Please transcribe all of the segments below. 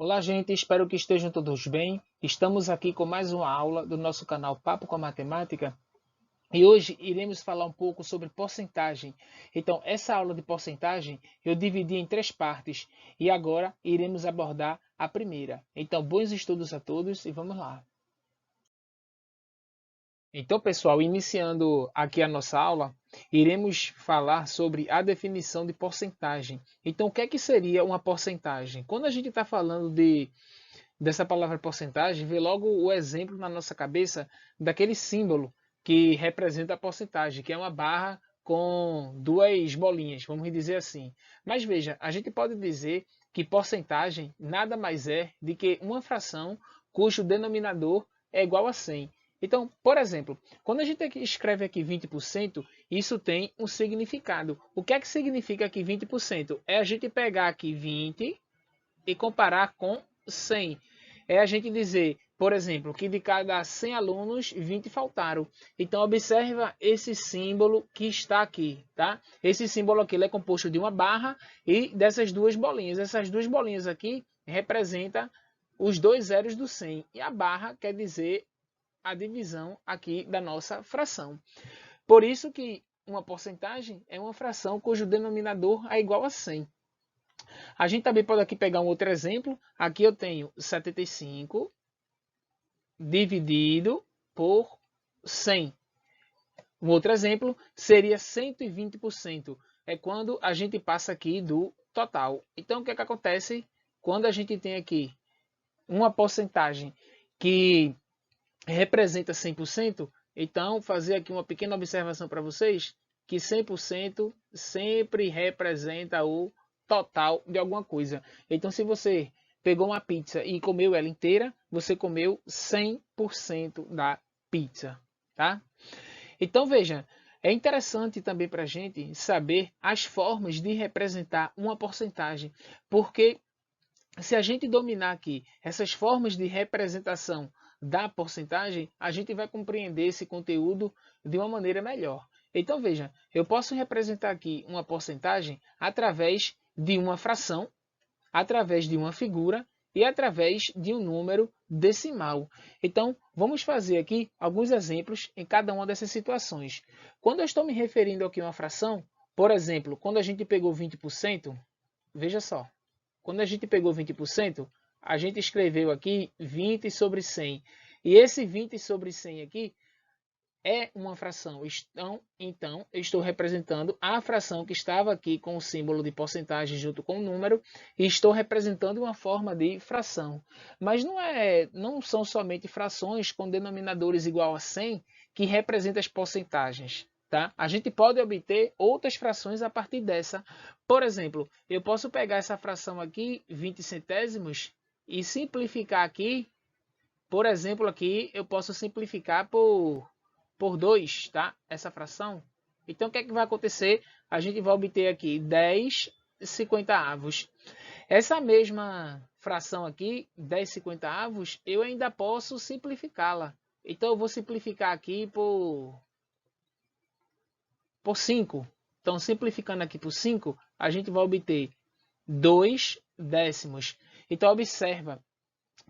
Olá, gente, espero que estejam todos bem. Estamos aqui com mais uma aula do nosso canal Papo com a Matemática e hoje iremos falar um pouco sobre porcentagem. Então, essa aula de porcentagem eu dividi em três partes e agora iremos abordar a primeira. Então, bons estudos a todos e vamos lá. Então, pessoal, iniciando aqui a nossa aula, iremos falar sobre a definição de porcentagem. Então, o que seria uma porcentagem? Quando a gente está falando dessa palavra porcentagem, vê logo o exemplo na nossa cabeça daquele símbolo que representa a porcentagem, que é uma barra com duas bolinhas, vamos dizer assim. Mas veja, a gente pode dizer que porcentagem nada mais é do que uma fração cujo denominador é igual a 100. Então, por exemplo, quando a gente escreve aqui 20%, isso tem um significado. O que é que significa aqui 20%? É a gente pegar aqui 20 e comparar com 100. É a gente dizer, por exemplo, que de cada 100 alunos, 20 faltaram. Então, observa esse símbolo que está aqui, tá? Esse símbolo aqui ele é composto de uma barra e dessas duas bolinhas. Essas duas bolinhas aqui representam os dois zeros do 100. E a barra quer dizer a divisão aqui da nossa fração. Por isso que uma porcentagem é uma fração cujo denominador é igual a 100. A gente também pode aqui pegar um outro exemplo. Aqui eu tenho 75 dividido por 100. Um outro exemplo seria 120%. É quando a gente passa aqui do total. Então, o que é que acontece quando a gente tem aqui uma porcentagem que representa 100%? Então, fazer aqui uma pequena observação para vocês, que 100% sempre representa o total de alguma coisa. Então, se você pegou uma pizza e comeu ela inteira, você comeu 100% da pizza, tá? Então, veja, é interessante também para a gente saber as formas de representar uma porcentagem, porque se a gente dominar aqui essas formas de representação da porcentagem, a gente vai compreender esse conteúdo de uma maneira melhor. Então, veja, eu posso representar aqui uma porcentagem através de uma fração, através de uma figura e através de um número decimal. Então, vamos fazer aqui alguns exemplos em cada uma dessas situações. Quando eu estou me referindo aqui a uma fração, por exemplo, quando a gente pegou 20%, veja só, quando a gente pegou 20%, a gente escreveu aqui 20 sobre 100. E esse 20 sobre 100 aqui é uma fração. Então, eu estou representando a fração que estava aqui com o símbolo de porcentagem junto com o número e estou representando uma forma de fração. Mas não são somente frações com denominadores igual a 100 que representam as porcentagens. Tá? A gente pode obter outras frações a partir dessa. Por exemplo, eu posso pegar essa fração aqui, 20 centésimos, e simplificar aqui. Por exemplo, aqui eu posso simplificar por 2, tá? Essa fração. Então, o que é que vai acontecer? A gente vai obter aqui 10 cinquentaavos. Essa mesma fração aqui, 10 cinquentaavos, eu ainda posso simplificá-la. Então, eu vou simplificar aqui por 5. Então, simplificando aqui por 5, a gente vai obter 2 décimos. Então, observa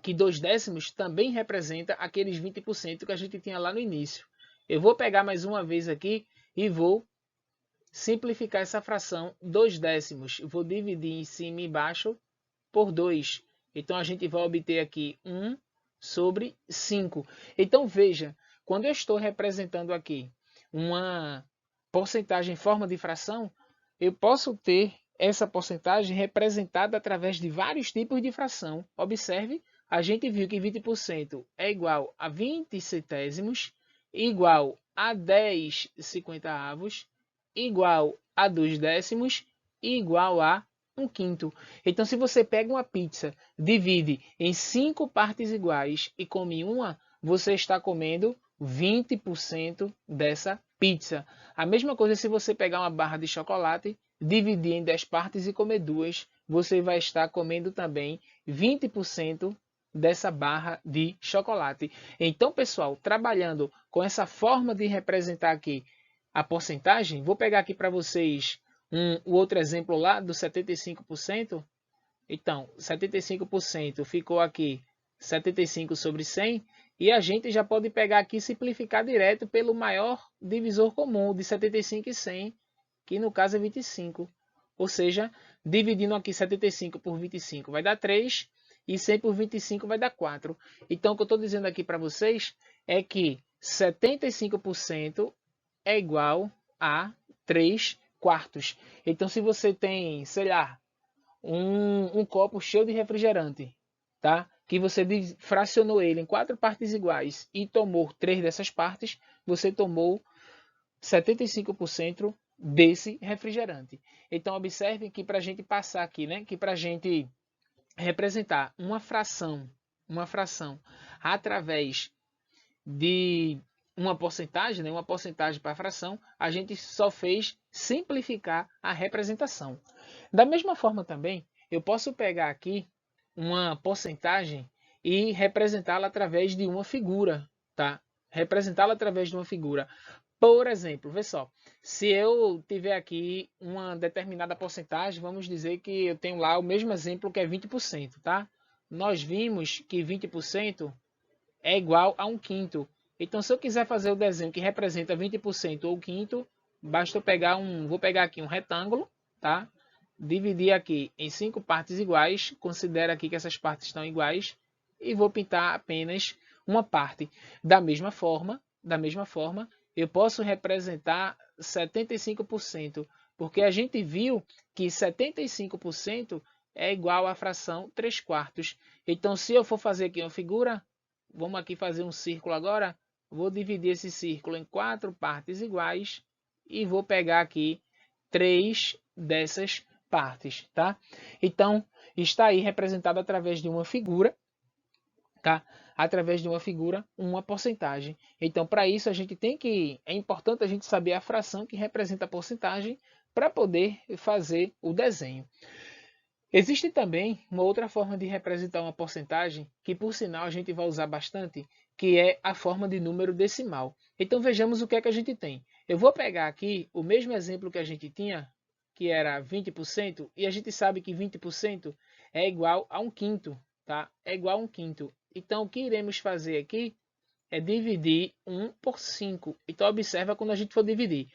que 2 décimos também representa aqueles 20% que a gente tinha lá no início. Eu vou pegar mais uma vez aqui e vou simplificar essa fração 2 décimos. Eu vou dividir em cima e embaixo por 2. Então, a gente vai obter aqui 1 sobre 5. Então, veja, quando eu estou representando aqui uma porcentagem em forma de fração, eu posso ter essa porcentagem representada através de vários tipos de fração. Observe, a gente viu que 20% é igual a 20 centésimos, igual a 10 cinquentaavos, igual a 2 décimos, igual a 1/5. Então, se você pega uma pizza, divide em 5 partes iguais e come uma, você está comendo 20% dessa pizza. A mesma coisa se você pegar uma barra de chocolate, dividir em 10 partes e comer duas, você vai estar comendo também 20% dessa barra de chocolate. Então, pessoal, trabalhando com essa forma de representar aqui a porcentagem, vou pegar aqui para vocês o outro exemplo lá do 75%. Então, 75% ficou aqui 75 sobre 100. E a gente já pode pegar aqui e simplificar direto pelo maior divisor comum de 75 e 100, que no caso é 25. Ou seja, dividindo aqui 75 por 25 vai dar 3 e 100 por 25 vai dar 4. Então, o que eu estou dizendo aqui para vocês é que 75% é igual a 3 quartos. Então, se você tem, sei lá, um copo cheio de refrigerante, tá? Que você fracionou ele em 4 partes iguais e tomou 3 dessas partes, você tomou 75% desse refrigerante. Então, observe que para a gente passar aqui, né? Que para a gente representar uma fração através de uma porcentagem, né? Uma porcentagem para a fração, a gente só fez simplificar a representação. Da mesma forma também, eu posso pegar aqui uma porcentagem e representá-la através de uma figura, tá? Representá-la através de uma figura. Por exemplo, vê só, se eu tiver aqui uma determinada porcentagem, vamos dizer que eu tenho lá o mesmo exemplo que é 20%, tá? Nós vimos que 20% é igual a 1/5. Então, se eu quiser fazer o desenho que representa 20% ou 1/5, basta eu pegar vou pegar aqui um retângulo, tá? Dividir aqui em 5 partes iguais, considera aqui que essas partes estão iguais, e vou pintar apenas uma parte. Da mesma forma, eu posso representar 75%, porque a gente viu que 75% é igual à fração 3 quartos. Então, se eu for fazer aqui uma figura, vamos aqui fazer um círculo agora, vou dividir esse círculo em 4 partes iguais e vou pegar aqui 3 dessas partes, tá? Então, está aí representado através de uma figura, tá? Através de uma figura, uma porcentagem. Então, para isso, é importante a gente saber a fração que representa a porcentagem para poder fazer o desenho. Existe também uma outra forma de representar uma porcentagem, que por sinal a gente vai usar bastante, que é a forma de número decimal. Então vejamos o que é que a gente tem. Eu vou pegar aqui o mesmo exemplo que a gente tinha, que era 20%, e a gente sabe que 20% é igual a 1/5, tá? É igual a 1/5. Então o que iremos fazer aqui é dividir 1 por 5. Então observa quando a gente for dividir.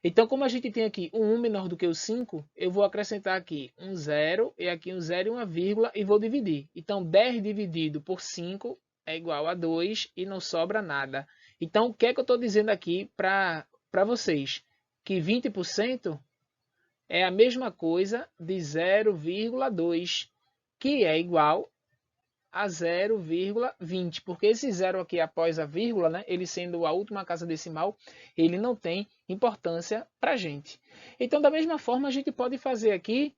Então, como a gente tem aqui um 1 menor do que o 5, eu vou acrescentar aqui um 0 e aqui um 0 e uma vírgula e vou dividir. Então, 10 dividido por 5 é igual a 2 e não sobra nada. Então, o que é que eu estou dizendo aqui para vocês? Que 20% é a mesma coisa de 0,2, que é igual a 0,20, porque esse zero aqui após a vírgula, né, ele sendo a última casa decimal, ele não tem importância para a gente. Então, da mesma forma, a gente pode fazer aqui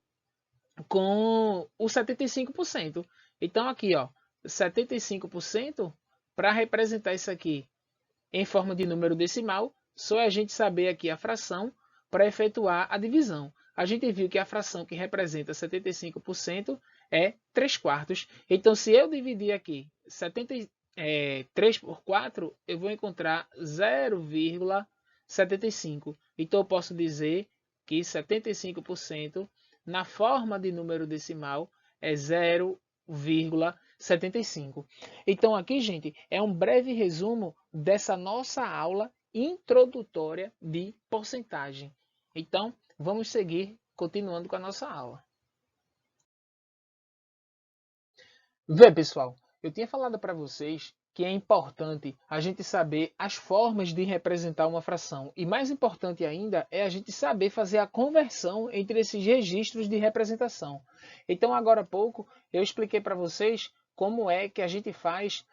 com o 75%. Então, aqui, ó, 75%, para representar isso aqui em forma de número decimal, só é a gente saber aqui a fração para efetuar a divisão. A gente viu que a fração que representa 75% é 3 quartos. Então, se eu dividir aqui 3 por 4, eu vou encontrar 0,75. Então, eu posso dizer que 75% na forma de número decimal é 0,75. Então, aqui, gente, é um breve resumo dessa nossa aula introdutória de porcentagem. Então, vamos seguir continuando com a nossa aula. Vê, pessoal, eu tinha falado para vocês que é importante a gente saber as formas de representar uma fração. E mais importante ainda é a gente saber fazer a conversão entre esses registros de representação. Então, agora há pouco, eu expliquei para vocês como é que a gente faz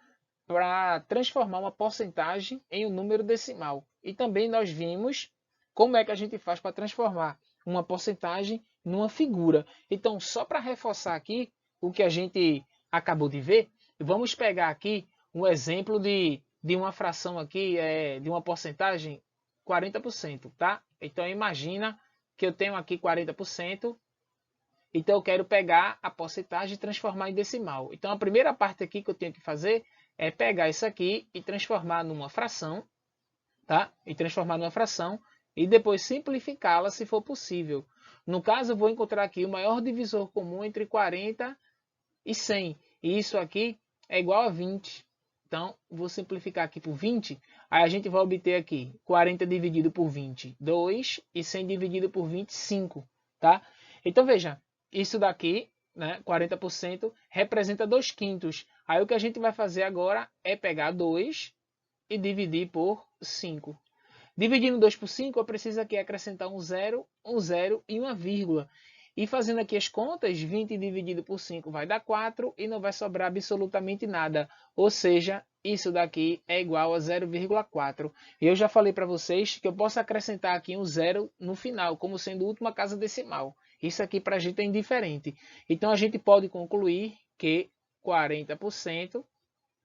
para transformar uma porcentagem em um número decimal. E também nós vimos como é que a gente faz para transformar uma porcentagem numa figura. Então, só para reforçar aqui o que a gente acabou de ver, vamos pegar aqui um exemplo de uma fração aqui, de uma porcentagem 40%, tá? Então, imagina que eu tenho aqui 40%, então eu quero pegar a porcentagem e transformar em decimal. Então, a primeira parte aqui que eu tenho que fazer é pegar isso aqui e transformar numa fração, tá? E transformar numa fração e depois simplificá-la se for possível. No caso, eu vou encontrar aqui o maior divisor comum entre 40 e 100. E isso aqui é igual a 20. Então, vou simplificar aqui por 20. Aí a gente vai obter aqui 40 dividido por 20, 2. E 100 dividido por 20, 5. Tá? Então, veja, isso daqui, né, 40%, representa 2 quintos. Aí o que a gente vai fazer agora é pegar 2 e dividir por 5. Dividindo 2 por 5, eu preciso aqui acrescentar um zero e uma vírgula. E fazendo aqui as contas, 20 dividido por 5 vai dar 4 e não vai sobrar absolutamente nada. Ou seja, isso daqui é igual a 0,4. E eu já falei para vocês que eu posso acrescentar aqui um zero no final, como sendo a última casa decimal. Isso aqui para a gente é indiferente. Então a gente pode concluir que 40%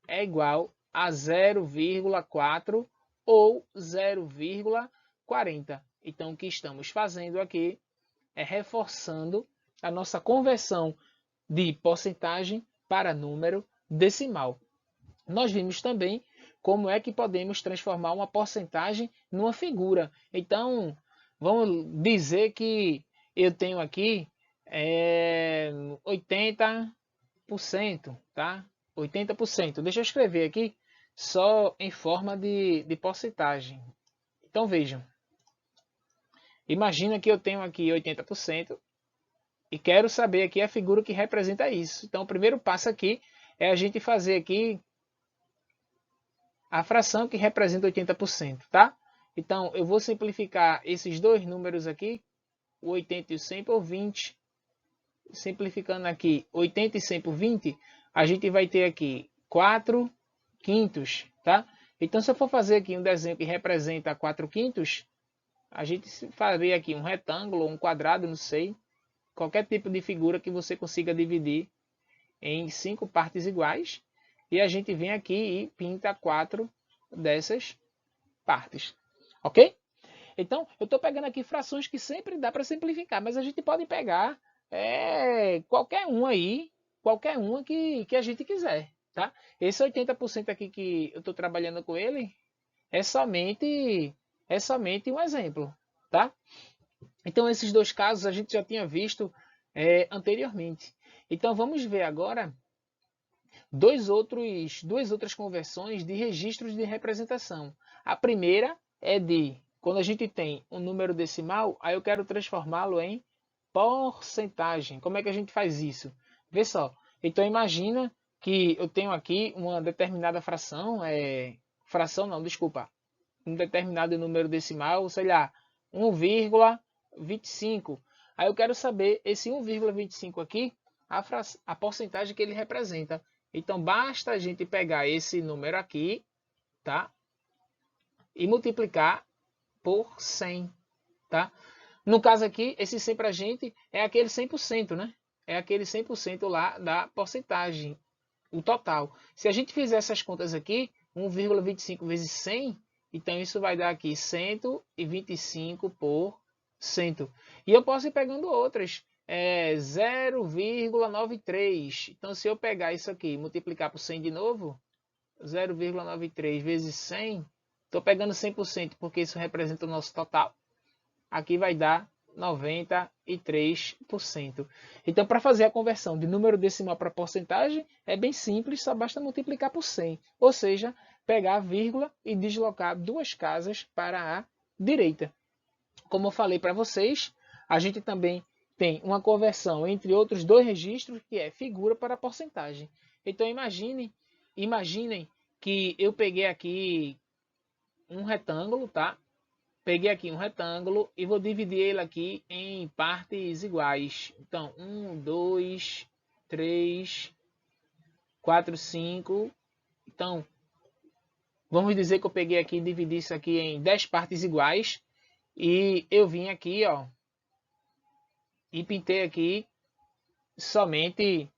é igual a 0,4 ou 0,40. Então o que estamos fazendo aqui é reforçando a nossa conversão de porcentagem para número decimal. Nós vimos também como é que podemos transformar uma porcentagem numa figura. Então, vamos dizer que eu tenho aqui 80%, tá? 80%. Deixa eu escrever aqui só em forma de porcentagem. Então, vejam. Imagina que eu tenho aqui 80% e quero saber aqui a figura que representa isso. Então, o primeiro passo aqui é a gente fazer aqui a fração que representa 80%, tá? Então, eu vou simplificar esses dois números aqui, o 80 e o 100 por 20. Simplificando aqui 80 e 100 por 20, a gente vai ter aqui 4 quintos, tá? Então, se eu for fazer aqui um desenho que representa 4 quintos, a gente faria aqui um retângulo, um quadrado, não sei. Qualquer tipo de figura que você consiga dividir em 5 partes iguais. E a gente vem aqui e pinta 4 dessas partes. Ok? Então, eu estou pegando aqui frações que sempre dá para simplificar. Mas a gente pode pegar qualquer um aí. Qualquer uma que a gente quiser. Tá? Esse 80% aqui que eu estou trabalhando com ele é somente um exemplo. Tá? Então, esses dois casos a gente já tinha visto anteriormente. Então, vamos ver agora duas outras conversões de registros de representação. A primeira é de, quando a gente tem um número decimal, aí eu quero transformá-lo em porcentagem. Como é que a gente faz isso? Vê só. Então, imagina que eu tenho aqui uma determinada fração, um determinado número decimal, sei lá, 1,25. Aí eu quero saber esse 1,25 aqui, a porcentagem que ele representa. Então basta a gente pegar esse número aqui, tá? E multiplicar por 100, tá? No caso aqui, esse 100 para a gente é aquele 100%, né? É aquele 100% lá da porcentagem, o total. Se a gente fizer essas contas aqui, 1,25 vezes 100, então isso vai dar aqui 125%. E eu posso ir pegando outras. 0,93. Então se eu pegar isso aqui e multiplicar por 100 de novo, 0,93 vezes 100, estou pegando 100% porque isso representa o nosso total. Aqui vai dar 93%. Então, para fazer a conversão de número decimal para porcentagem, é bem simples, só basta multiplicar por 100. Ou seja, pegar a vírgula e deslocar duas casas para a direita. Como eu falei para vocês, a gente também tem uma conversão entre outros dois registros, que é figura para porcentagem. Então, imaginem que eu peguei aqui um retângulo, tá? Peguei aqui um retângulo e vou dividir ele aqui em partes iguais. Então, 1, 2, 3, 4, 5. Então, vamos dizer que eu peguei aqui e dividi isso aqui em 10 partes iguais. E eu vim aqui, ó, e pintei aqui somente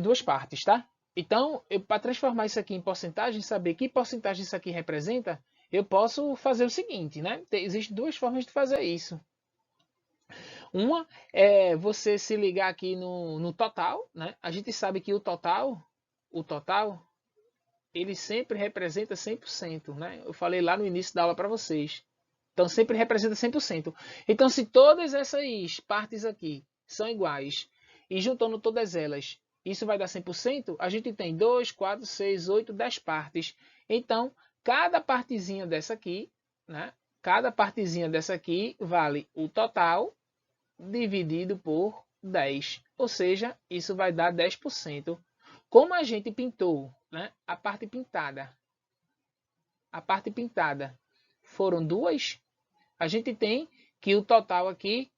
duas partes, tá? Então, para transformar isso aqui em porcentagem, saber que porcentagem isso aqui representa, eu posso fazer o seguinte, né? Existem duas formas de fazer isso. Uma é você se ligar aqui no total, né? A gente sabe que o total, ele sempre representa 100%, né? Eu falei lá no início da aula para vocês. Então, sempre representa 100%. Então, se todas essas partes aqui são iguais e juntando todas elas, isso vai dar 100%, a gente tem 2, 4, 6, 8, 10 partes. Então, cada partezinha dessa aqui, né? Cada partezinha dessa aqui vale o total dividido por 10. Ou seja, isso vai dar 10%. Como a gente pintou, né, a parte pintada foram duas, a gente tem que o total aqui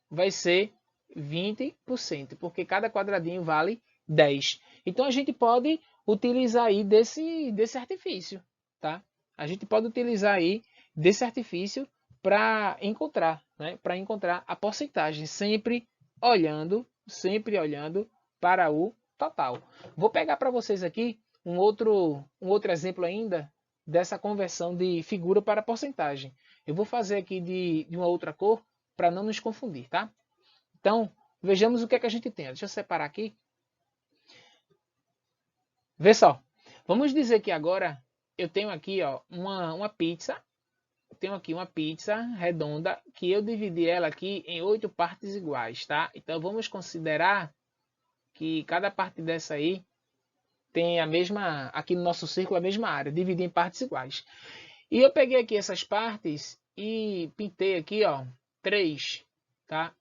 vai ser 20%, porque cada quadradinho vale 10. Então a gente pode utilizar aí desse artifício, tá? A gente pode utilizar aí desse artifício para encontrar, né? Para encontrar a porcentagem, sempre olhando para o total. Vou pegar para vocês aqui um outro exemplo ainda dessa conversão de figura para porcentagem. Eu vou fazer aqui de uma outra cor para não nos confundir, tá? Então, vejamos o que é que a gente tem. Deixa eu separar aqui. Vê só. Vamos dizer que agora eu tenho aqui, ó, uma pizza. Tenho aqui uma pizza redonda que eu dividi ela aqui em 8 partes iguais, tá? Então vamos considerar que cada parte dessa aí tem a mesma, aqui no nosso círculo, a mesma área, dividi em partes iguais. E eu peguei aqui essas partes e pintei aqui, ó, 3, tá?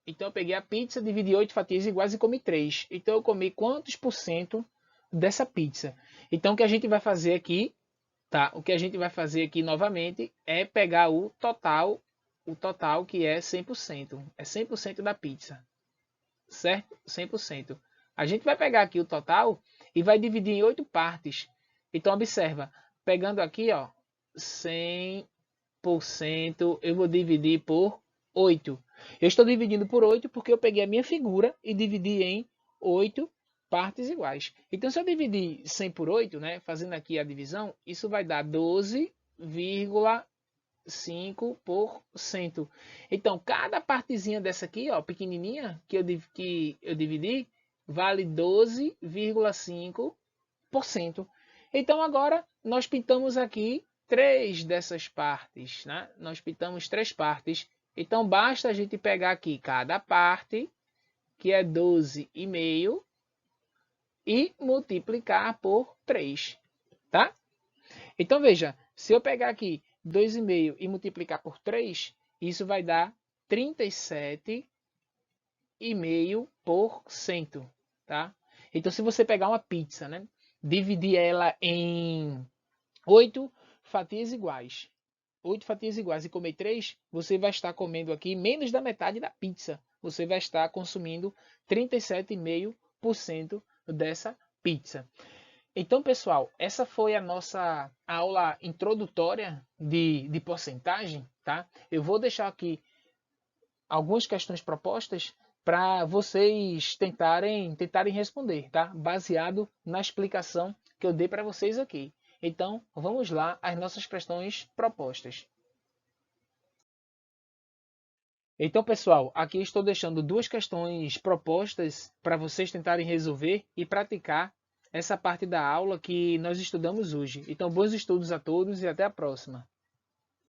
Então eu peguei a pizza, dividi em 8 fatias iguais e comi 3. Então eu comi quantos por cento dessa pizza? Então o que a gente vai fazer aqui, tá? O que a gente vai fazer aqui novamente é pegar o total que é 100%. É 100% da pizza. Certo? 100%. A gente vai pegar aqui o total e vai dividir em 8 partes. Então observa, pegando aqui, ó, 100%, eu vou dividir por 8. Eu estou dividindo por 8 porque eu peguei a minha figura e dividi em 8 partes iguais. Então, se eu dividir 100 por 8, né, fazendo aqui a divisão, isso vai dar 12,5%. Então, cada partezinha dessa aqui, ó, pequenininha, que eu dividi, vale 12,5%. Então, agora, nós pintamos aqui 3 dessas partes, né? Nós pintamos 3 partes. Então, basta a gente pegar aqui cada parte, que é 12,5, e multiplicar por 3, tá? Então, veja, se eu pegar aqui 2,5 e multiplicar por 3, isso vai dar 37,5%, tá? Então, se você pegar uma pizza, né, dividir ela em 8 fatias iguais, 8 fatias iguais e comer 3, você vai estar comendo aqui menos da metade da pizza. Você vai estar consumindo 37,5% dessa pizza. Então, pessoal, essa foi a nossa aula introdutória de porcentagem, tá? Eu vou deixar aqui algumas questões propostas para vocês tentarem responder, tá? Baseado na explicação que eu dei para vocês aqui. Então, vamos lá às nossas questões propostas. Então, pessoal, aqui estou deixando duas questões propostas para vocês tentarem resolver e praticar essa parte da aula que nós estudamos hoje. Então, bons estudos a todos e até a próxima.